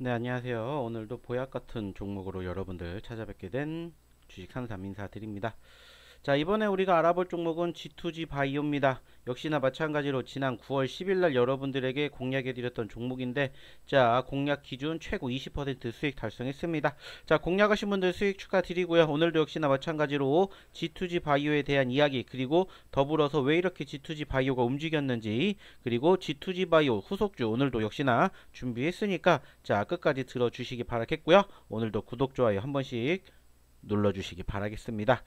네, 안녕하세요. 오늘도 보약 같은 종목으로 여러분들 찾아뵙게 된 주식 상담 인사드립니다. 자, 이번에 우리가 알아볼 종목은 G2G 바이오입니다. 역시나 마찬가지로 지난 9월 10일 날 여러분들에게 공략해드렸던 종목인데, 자, 공략 기준 최고 20% 수익 달성했습니다. 자, 공략하신 분들 수익 축하드리고요. 오늘도 역시나 마찬가지로 G2G 바이오에 대한 이야기, 그리고 더불어서 왜 이렇게 G2G 바이오가 움직였는지, 그리고 G2G 바이오 후속주 오늘도 역시나 준비했으니까 자, 끝까지 들어주시기 바라겠고요. 오늘도 구독, 좋아요 한 번씩 눌러주시기 바라겠습니다.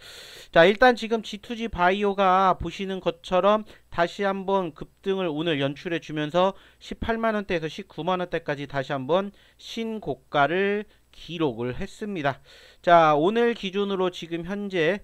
자, 일단 지금 G2G 바이오가 보시는 것처럼 다시 한번 급등을 오늘 연출해 주면서 18만원대에서 19만원대까지 다시 한번 신고가를 기록을 했습니다. 자, 오늘 기준으로 지금 현재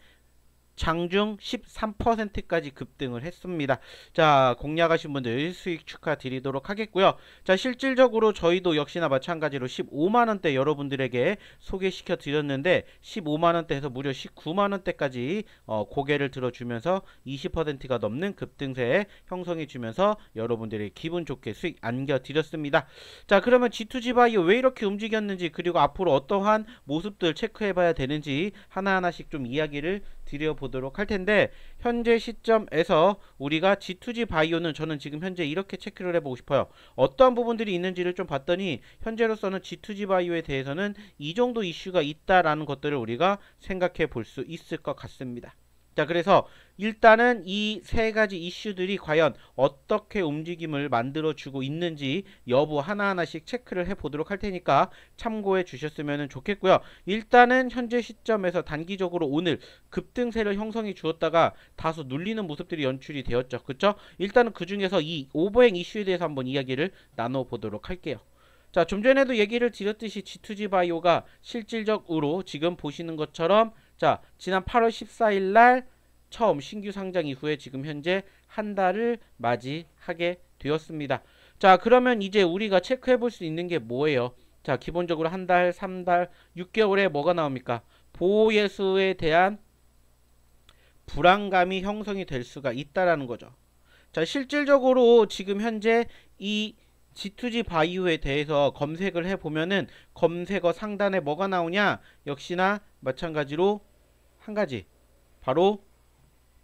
장중 13%까지 급등을 했습니다. 자, 공략하신 분들 수익 축하드리도록 하겠고요. 자, 실질적으로 저희도 역시나 마찬가지로 15만원대 여러분들에게 소개시켜 드렸는데 15만원대에서 무려 19만원대까지 고개를 들어주면서 20%가 넘는 급등세 형성해 주면서 여러분들이 기분 좋게 수익 안겨드렸습니다. 자, 그러면 G2G 바이오 왜 이렇게 움직였는지, 그리고 앞으로 어떠한 모습들 체크해 봐야 되는지 하나하나씩 좀 이야기를 드려보도록 할 텐데, 현재 시점에서 우리가 G2G 바이오는 저는 지금 현재 이렇게 체크를 해보고 싶어요. 어떠한 부분들이 있는지를 좀 봤더니 현재로서는 G2G 바이오에 대해서는 이 정도 이슈가 있다라는 것들을 우리가 생각해 볼 수 있을 것 같습니다. 자, 그래서 일단은 이 세 가지 이슈들이 과연 어떻게 움직임을 만들어 주고 있는지 여부 하나하나씩 체크를 해 보도록 할 테니까 참고해 주셨으면 좋겠고요. 일단은 현재 시점에서 단기적으로 오늘 급등세를 형성해 주었다가 다소 눌리는 모습들이 연출이 되었죠. 그쵸? 일단은 그 중에서 이 오버행 이슈에 대해서 한번 이야기를 나눠 보도록 할게요. 자, 좀 전에도 얘기를 드렸듯이 G2G 바이오가 실질적으로 지금 보시는 것처럼, 자, 지난 8월 14일 날 처음 신규 상장 이후에 지금 현재 한 달을 맞이하게 되었습니다. 자, 그러면 이제 우리가 체크해 볼 수 있는 게 뭐예요? 자, 기본적으로 한 달, 3달, 6개월에 뭐가 나옵니까? 보호예수에 대한 불안감이 형성이 될 수가 있다라는 거죠. 자, 실질적으로 지금 현재 이 G2G 바이오에 대해서 검색을 해보면은 검색어 상단에 뭐가 나오냐? 역시나 마찬가지로 한 가지, 바로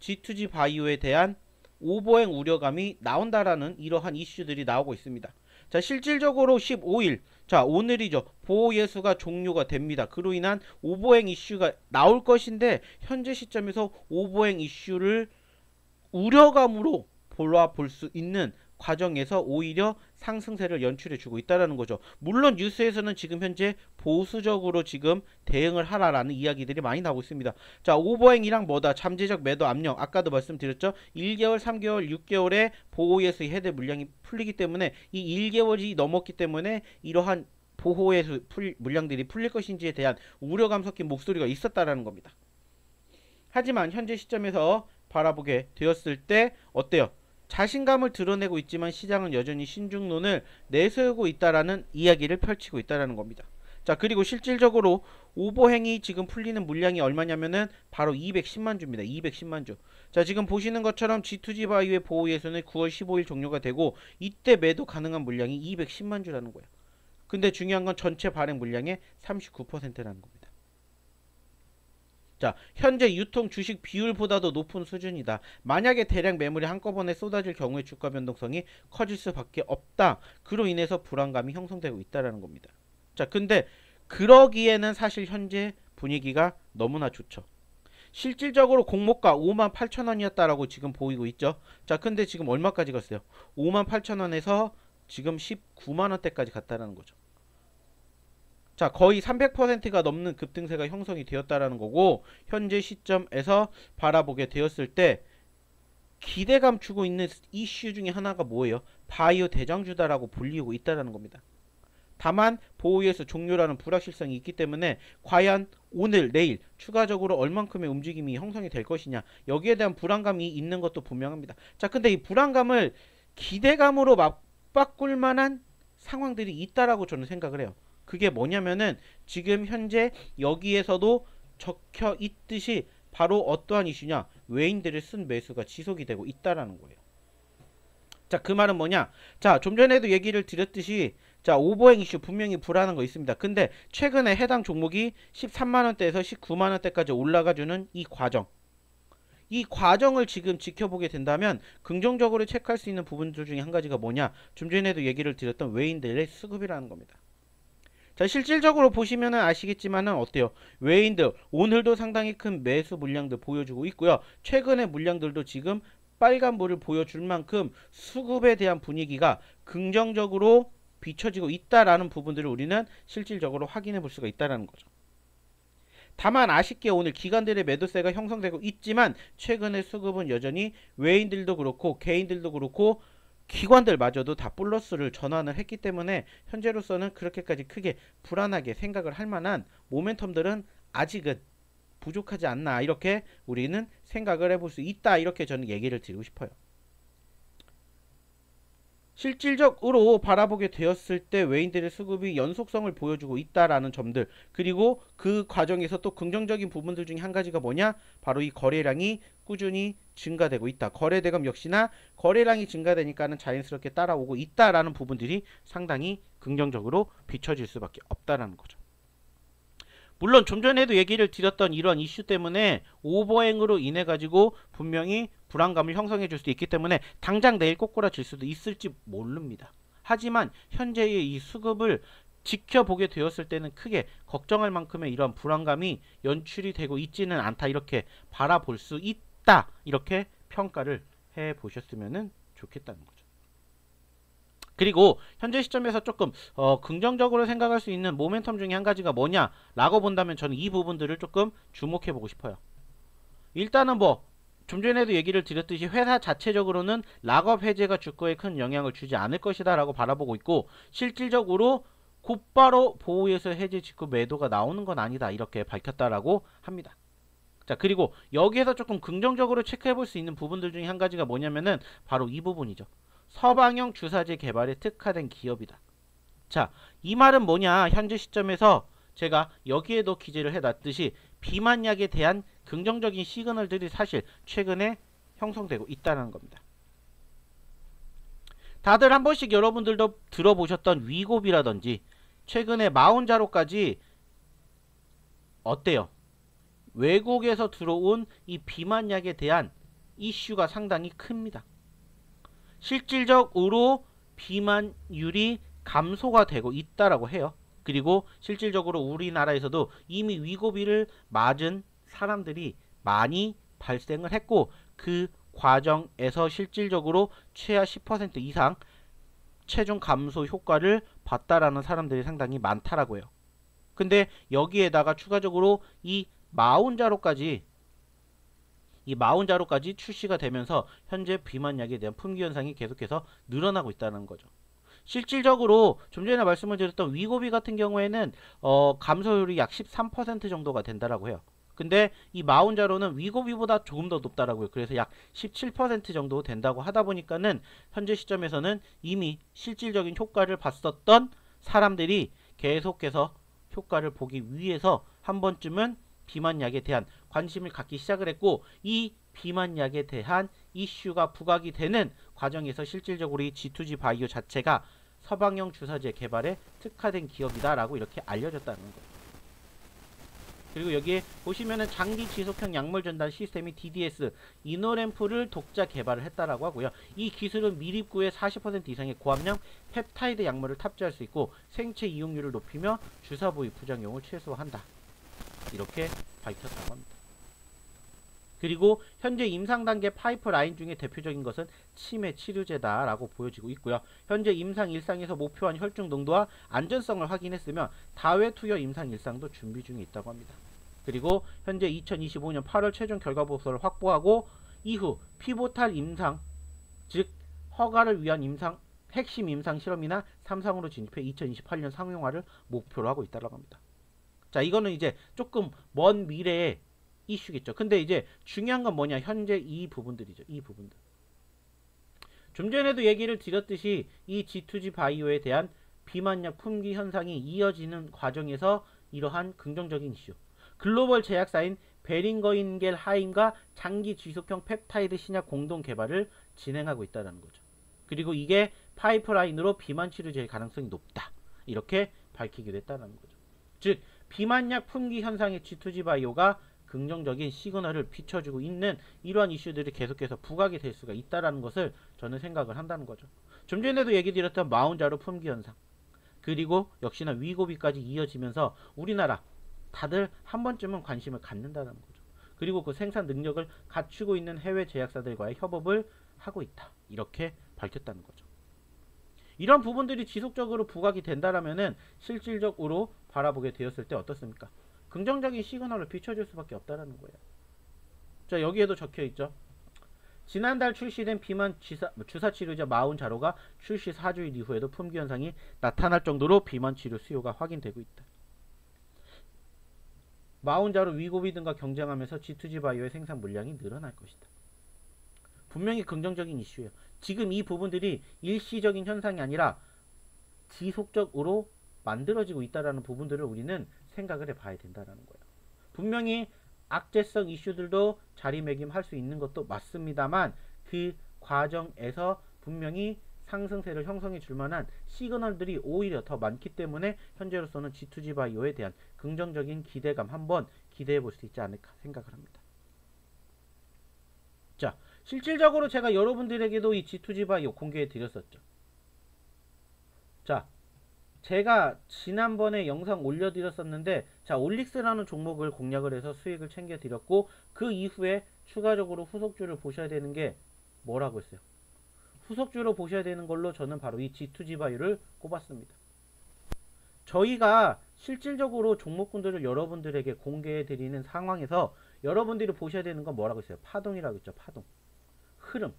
G2G 바이오에 대한 오버행 우려감이 나온다라는 이러한 이슈들이 나오고 있습니다. 자, 실질적으로 15일, 자, 오늘이죠. 보호예수가 종료가 됩니다. 그로 인한 오버행 이슈가 나올 것인데 현재 시점에서 오버행 이슈를 우려감으로 볼 수 있는 과정에서 오히려 상승세를 연출해 주고 있다는 거죠. 물론 뉴스에서는 지금 현재 보수적으로 지금 대응을 하라라는 이야기들이 많이 나오고 있습니다. 자, 오버행이랑 뭐다? 잠재적 매도 압력. 아까도 말씀드렸죠. 1개월, 3개월, 6개월에 보호예수의 해대 물량이 풀리기 때문에 이 1개월이 넘었기 때문에 이러한 보호예수 물량들이 풀릴 것인지에 대한 우려감 섞인 목소리가 있었다라는 겁니다. 하지만 현재 시점에서 바라보게 되었을 때 어때요? 자신감을 드러내고 있지만 시장은 여전히 신중론을 내세우고 있다라는 이야기를 펼치고 있다라는 겁니다. 자, 그리고 실질적으로 오버행이 지금 풀리는 물량이 얼마냐면은 바로 210만 주입니다. 210만 주. 자, 지금 보시는 것처럼 G2G 바이오의 보호 예수는 9월 15일 종료가 되고 이때 매도 가능한 물량이 210만 주라는 거예요. 근데 중요한 건 전체 발행 물량의 39%라는 겁니다. 자, 현재 유통 주식 비율보다도 높은 수준이다. 만약에 대량 매물이 한꺼번에 쏟아질 경우에 주가 변동성이 커질 수밖에 없다. 그로 인해서 불안감이 형성되고 있다는 겁니다. 자, 근데 그러기에는 사실 현재 분위기가 너무나 좋죠. 실질적으로 공모가 58,000원이었다라고 지금 보이고 있죠. 자, 근데 지금 얼마까지 갔어요? 58,000원에서 지금 19만원대까지 갔다는 거죠. 자, 거의 300%가 넘는 급등세가 형성이 되었다라는 거고, 현재 시점에서 바라보게 되었을 때 기대감 주고 있는 이슈 중에 하나가 뭐예요? 바이오 대장주다라고 불리고 있다라는 겁니다. 다만 보호예수 종료라는 불확실성이 있기 때문에 과연 오늘 내일 추가적으로 얼만큼의 움직임이 형성이 될 것이냐, 여기에 대한 불안감이 있는 것도 분명합니다. 자, 근데 이 불안감을 기대감으로 맞바꿀 만한 상황들이 있다라고 저는 생각을 해요. 그게 뭐냐면은 지금 현재 여기에서도 적혀 있듯이 바로 어떠한 이슈냐, 외인들의 순매수가 지속이 되고 있다라는 거예요. 자, 그 말은 뭐냐? 자, 좀 전에도 얘기를 드렸듯이 자, 오버행 이슈 분명히 불안한 거 있습니다. 근데 최근에 해당 종목이 13만원대에서 19만원대까지 올라가주는 이 과정을 지금 지켜보게 된다면 긍정적으로 체크할 수 있는 부분들 중에 한 가지가 뭐냐? 좀 전에도 얘기를 드렸던 외인들의 수급이라는 겁니다. 자, 실질적으로 보시면은 아시겠지만은 어때요? 외인들 오늘도 상당히 큰 매수 물량들 보여주고 있고요. 최근의 물량들도 지금 빨간불을 보여줄 만큼 수급에 대한 분위기가 긍정적으로 비춰지고 있다라는 부분들을 우리는 실질적으로 확인해 볼 수가 있다라는 거죠. 다만 아쉽게 오늘 기관들의 매도세가 형성되고 있지만 최근의 수급은 여전히 외인들도 그렇고 개인들도 그렇고 기관들마저도 다 플러스를 전환을 했기 때문에 현재로서는 그렇게까지 크게 불안하게 생각을 할 만한 모멘텀들은 아직은 부족하지 않나, 이렇게 우리는 생각을 해볼 수 있다, 이렇게 저는 얘기를 드리고 싶어요. 실질적으로 바라보게 되었을 때 외인들의 수급이 연속성을 보여주고 있다라는 점들, 그리고 그 과정에서 또 긍정적인 부분들 중에 한 가지가 뭐냐? 바로 이 거래량이 꾸준히 증가되고 있다. 거래대금 역시나 거래량이 증가되니까는 자연스럽게 따라오고 있다라는 부분들이 상당히 긍정적으로 비춰질 수밖에 없다라는 거죠. 물론 좀 전에도 얘기를 드렸던 이런 이슈 때문에 오버행으로 인해 가지고 분명히 불안감을 형성해 줄 수도 있기 때문에 당장 내일 꼬꾸라질 수도 있을지 모릅니다. 하지만 현재의 이 수급을 지켜보게 되었을 때는 크게 걱정할 만큼의 이런 불안감이 연출이 되고 있지는 않다, 이렇게 바라볼 수 있다, 이렇게 평가를 해 보셨으면 좋겠다는 거죠. 그리고 현재 시점에서 조금 긍정적으로 생각할 수 있는 모멘텀 중에 한 가지가 뭐냐 라고 본다면 저는 이 부분들을 조금 주목해 보고 싶어요. 일단은 좀 전에도 얘기를 드렸듯이 회사 자체적으로는 락업 해제가 주가에 큰 영향을 주지 않을 것이다 라고 바라보고 있고, 실질적으로 곧바로 보호에서 해제 직후 매도가 나오는 건 아니다, 이렇게 밝혔다라고 합니다. 자, 그리고 여기에서 조금 긍정적으로 체크해 볼 수 있는 부분들 중에 한 가지가 뭐냐면은 바로 이 부분이죠. 서방형 주사제 개발에 특화된 기업이다. 자, 이 말은 뭐냐? 현재 시점에서 제가 여기에도 기재를 해놨듯이 비만약에 대한 긍정적인 시그널들이 사실 최근에 형성되고 있다는 겁니다. 다들 한 번씩 여러분들도 들어보셨던 위고비라든지 최근에 마운자로까지 어때요? 외국에서 들어온 이 비만약에 대한 이슈가 상당히 큽니다. 실질적으로 비만율이 감소가 되고 있다라고 해요. 그리고 실질적으로 우리나라에서도 이미 위고비를 맞은 사람들이 많이 발생을 했고, 그 과정에서 실질적으로 최하 10% 이상 체중 감소 효과를 봤다라는 사람들이 상당히 많다라고요. 근데 여기에다가 추가적으로 이 마운자로까지 출시가 되면서 현재 비만약에 대한 품귀 현상이 계속해서 늘어나고 있다는 거죠. 실질적으로 좀 전에 말씀을 드렸던 위고비 같은 경우에는 감소율이 약 13% 정도가 된다라고 해요. 근데 이 마운자로는 위고비보다 조금 더 높다라고요. 그래서 약 17% 정도 된다고 하다 보니까는 현재 시점에서는 이미 실질적인 효과를 봤었던 사람들이 계속해서 효과를 보기 위해서 한 번쯤은 비만약에 대한 관심을 갖기 시작을 했고, 이 비만약에 대한 이슈가 부각이 되는 과정에서 실질적으로 이 G2G 바이오 자체가 서방형 주사제 개발에 특화된 기업이다라고 이렇게 알려졌다는 거예요. 그리고 여기에 보시면은 장기 지속형 약물 전달 시스템이 DDS 이노램프를 독자 개발을 했다라고 하고요. 이 기술은 미립구의 40% 이상의 고함량 펩타이드 약물을 탑재할 수 있고 생체 이용률을 높이며 주사 부위 부작용을 최소화한다, 이렇게 밝혔다고 합니다. 그리고 현재 임상 단계 파이프라인 중에 대표적인 것은 치매 치료제다라고 보여지고 있고요. 현재 임상 1상에서 목표한 혈중 농도와 안전성을 확인했으며 다회 투여 임상 1상도 준비 중에 있다고 합니다. 그리고 현재 2025년 8월 최종 결과 보고서를 확보하고 이후 피보탈 임상, 즉 허가를 위한 핵심 임상 실험이나 3상으로 진입해 2028년 상용화를 목표로 하고 있다고 합니다. 자, 이거는 이제 조금 먼 미래의 이슈겠죠. 근데 이제 중요한 건 뭐냐? 현재 이 부분들이죠. 이 부분들. 좀 전에도 얘기를 드렸듯이 이 G2G 바이오에 대한 비만약 품귀 현상이 이어지는 과정에서 이러한 긍정적인 이슈. 글로벌 제약사인 베링거인겔 하임과 장기 지속형 펩타이드 신약 공동 개발을 진행하고 있다는 거죠. 그리고 이게 파이프라인으로 비만 치료제일 가능성이 높다. 이렇게 밝히기도 했다는 거죠. 즉 비만약 품귀 현상의 G2G 바이오가 긍정적인 시그널을 비춰주고 있는 이러한 이슈들이 계속해서 부각이 될 수가 있다는 것을 저는 생각을 한다는 거죠. 좀 전에도 얘기 드렸던 마운자로 품귀 현상, 그리고 역시나 위고비까지 이어지면서 우리나라 다들 한 번쯤은 관심을 갖는다는 거죠. 그리고 그 생산 능력을 갖추고 있는 해외 제약사들과의 협업을 하고 있다. 이렇게 밝혔다는 거죠. 이런 부분들이 지속적으로 부각이 된다라면은 실질적으로 바라보게 되었을 때 어떻습니까? 긍정적인 시그널을 비춰줄 수밖에 없다라는 거예요. 자, 여기에도 적혀 있죠. 지난달 출시된 비만 주사 치료제 마운자로가 출시 4주일 이후에도 품귀 현상이 나타날 정도로 비만 치료 수요가 확인되고 있다. 마운자로 위고비 등과 경쟁하면서 G2G 바이오의 생산 물량이 늘어날 것이다. 분명히 긍정적인 이슈예요. 지금 이 부분들이 일시적인 현상이 아니라 지속적으로 만들어지고 있다는 부분들을 우리는 생각을 해봐야 된다는 거예요. 분명히 악재성 이슈들도 자리매김할 수 있는 것도 맞습니다만 그 과정에서 분명히 상승세를 형성해 줄 만한 시그널들이 오히려 더 많기 때문에 현재로서는 G2G 바이오에 대한 긍정적인 기대감 한번 기대해 볼 수 있지 않을까 생각을 합니다. 자, 실질적으로 제가 여러분들에게도 이 G2G 바이오 공개해 드렸었죠. 자, 제가 지난번에 영상 올려드렸었는데, 자, 올릭스라는 종목을 공략을 해서 수익을 챙겨드렸고, 그 이후에 추가적으로 후속주를 보셔야 되는 게 뭐라고 했어요? 후속주로 보셔야 되는 걸로 저는 바로 이 G2G 바이오를 꼽았습니다. 저희가 실질적으로 종목군들을 여러분들에게 공개해드리는 상황에서 여러분들이 보셔야 되는 건 뭐라고 했어요? 파동이라고 했죠. 파동. 흐름.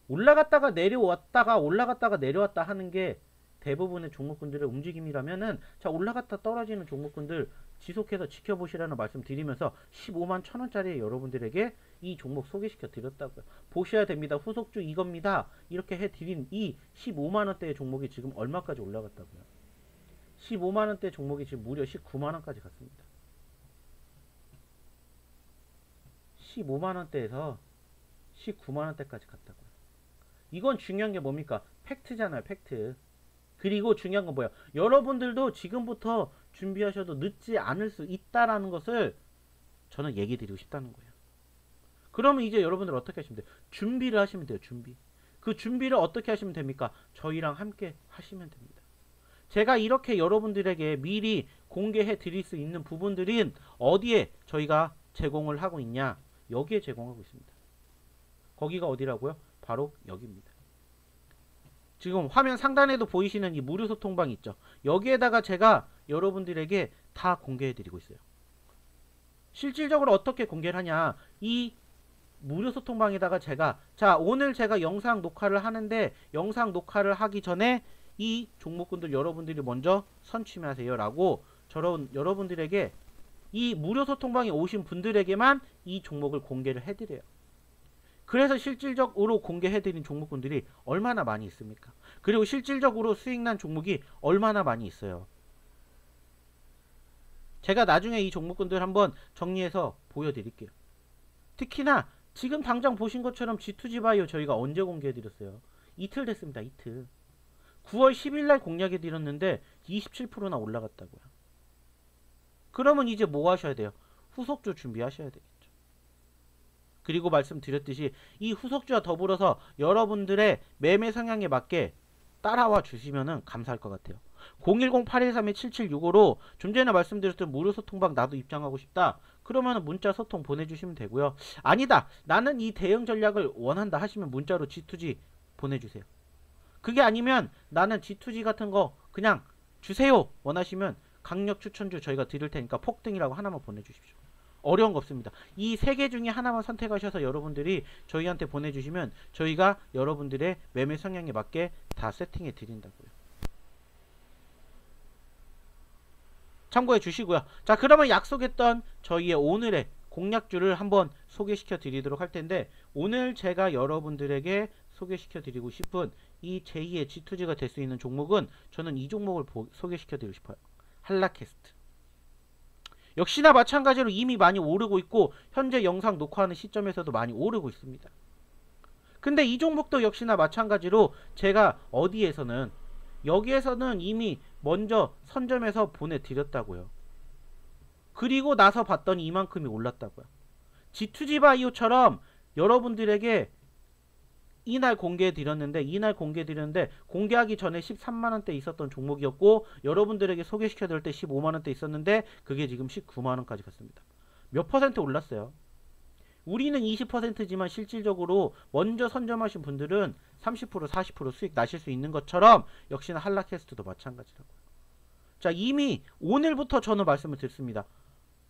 올라갔다가 내려왔다가 올라갔다가 내려왔다 하는 게 대부분의 종목군들의 움직임이라면은, 자, 올라갔다 떨어지는 종목군들 지속해서 지켜보시라는 말씀 드리면서 15만 1,000원짜리 여러분들에게 이 종목 소개시켜 드렸다고요. 보셔야 됩니다. 후속주 이겁니다. 이렇게 해드린 이 15만원대의 종목이 지금 얼마까지 올라갔다고요? 15만원대 종목이 지금 무려 19만원까지 갔습니다. 15만원대에서 19만원대까지 갔다고요. 이건 중요한 게 뭡니까? 팩트잖아요. 팩트. 그리고 중요한 건 뭐예요? 여러분들도 지금부터 준비하셔도 늦지 않을 수 있다라는 것을 저는 얘기 드리고 싶다는 거예요. 그러면 이제 여러분들 어떻게 하시면 돼요? 준비를 하시면 돼요. 준비. 그 준비를 어떻게 하시면 됩니까? 저희랑 함께 하시면 됩니다. 제가 이렇게 여러분들에게 미리 공개해 드릴 수 있는 부분들은 어디에 저희가 제공을 하고 있냐? 여기에 제공하고 있습니다. 거기가 어디라고요? 바로 여기입니다. 지금 화면 상단에도 보이시는 이 무료 소통방 있죠. 여기에다가 제가 여러분들에게 다 공개해 드리고 있어요. 실질적으로 어떻게 공개를 하냐, 이 무료 소통방에다가 제가, 자, 오늘 제가 영상 녹화를 하는데 영상 녹화를 하기 전에 이 종목군들 여러분들이 먼저 선취하세요 라고 여러분들에게 이 무료 소통방에 오신 분들에게만 이 종목을 공개를 해드려요. 그래서 실질적으로 공개해드린 종목군들이 얼마나 많이 있습니까? 그리고 실질적으로 수익난 종목이 얼마나 많이 있어요. 제가 나중에 이 종목군들 한번 정리해서 보여드릴게요. 특히나 지금 당장 보신 것처럼 G2G 바이오 저희가 언제 공개해드렸어요? 이틀 됐습니다. 이틀. 9월 10일날 공략해드렸는데 27%나 올라갔다고요. 그러면 이제 뭐 하셔야 돼요? 후속주 준비하셔야 되겠죠. 그리고 말씀드렸듯이 이 후속주와 더불어서 여러분들의 매매 성향에 맞게 따라와 주시면 감사할 것 같아요. 010-813-7765로 좀 전에 말씀드렸던 무료 소통방 나도 입장하고 싶다. 그러면 문자 소통 보내주시면 되고요. 아니다, 나는 이 대응 전략을 원한다 하시면 문자로 G2G 보내주세요. 그게 아니면 나는 G2G 같은 거 그냥 주세요 원하시면 강력 추천주 저희가 드릴 테니까 폭등이라고 하나만 보내주십시오. 어려운 거 없습니다. 이 세 개 중에 하나만 선택하셔서 여러분들이 저희한테 보내주시면 저희가 여러분들의 매매 성향에 맞게 다 세팅해 드린다고요. 참고해 주시고요. 자, 그러면 약속했던 저희의 오늘의 공략주를 한번 소개시켜 드리도록 할 텐데, 오늘 제가 여러분들에게 소개시켜 드리고 싶은 이 제2의 G2G가 될 수 있는 종목은 저는 이 종목을 소개시켜 드리고 싶어요. 한라캐스트. 역시나 마찬가지로 이미 많이 오르고 있고 현재 영상 녹화하는 시점에서도 많이 오르고 있습니다. 근데 이 종목도 역시나 마찬가지로 제가 어디에서는 여기에서는 이미 먼저 선점해서 보내드렸다고요. 그리고 나서 봤더니 이만큼이 올랐다고요. G2G 바이오처럼 여러분들에게 이날 공개해드렸는데 공개하기 전에 13만원대 있었던 종목이었고 여러분들에게 소개시켜드릴 때 15만원대 있었는데 그게 지금 19만원까지 갔습니다. 몇 퍼센트 올랐어요. 우리는 20%지만 실질적으로 먼저 선점하신 분들은 30% 40% 수익 나실 수 있는 것처럼 역시나 한라캐스트도 마찬가지라고요. 자, 이미 오늘부터 저는 말씀을 드렸습니다.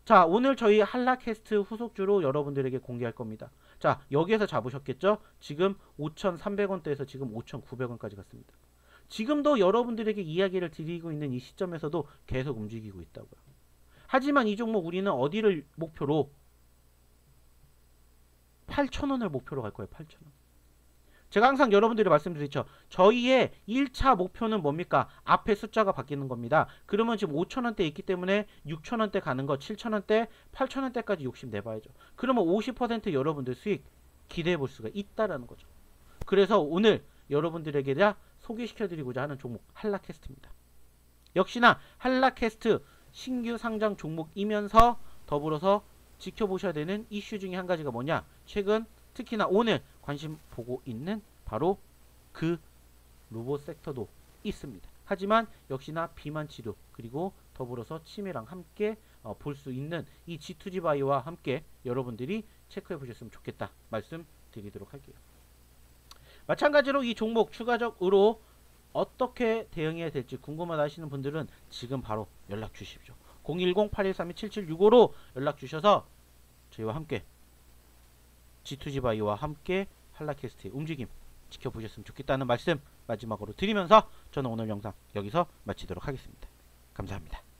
자, 오늘 저희 한라캐스트 후속주로 여러분들에게 공개할 겁니다. 자, 여기에서 잡으셨겠죠? 지금 5,300원대에서 지금 5,900원까지 갔습니다. 지금도 여러분들에게 이야기를 드리고 있는 이 시점에서도 계속 움직이고 있다고요. 하지만 이 종목 우리는 어디를 목표로? 8,000원을 목표로 갈 거예요. 8,000원. 제가 항상 여러분들이 말씀드렸죠. 저희의 1차 목표는 뭡니까? 앞에 숫자가 바뀌는 겁니다. 그러면 지금 5,000원대 있기 때문에 6,000원대 가는 거, 7,000원대, 8,000원대까지 욕심내봐야죠. 그러면 50% 여러분들 수익 기대해 볼 수가 있다라는 거죠. 그래서 오늘 여러분들에게 소개시켜드리고자 하는 종목 한라캐스트입니다. 역시나 한라캐스트 신규 상장 종목이면서 더불어서 지켜보셔야 되는 이슈 중에 한 가지가 뭐냐? 최근 특히나 오늘 관심 보고 있는 바로 그 로봇 섹터도 있습니다. 하지만 역시나 비만 치료 그리고 더불어서 치매랑 함께 볼 수 있는 이 G2G 바이오와 함께 여러분들이 체크해 보셨으면 좋겠다 말씀드리도록 할게요. 마찬가지로 이 종목 추가적으로 어떻게 대응해야 될지 궁금하다 하시는 분들은 지금 바로 연락 주십시오. 010-8132-7765로 연락 주셔서 저희와 함께 G2G 바이오와 함께 한라캐스트의 움직임 지켜보셨으면 좋겠다는 말씀 마지막으로 드리면서 저는 오늘 영상 여기서 마치도록 하겠습니다. 감사합니다.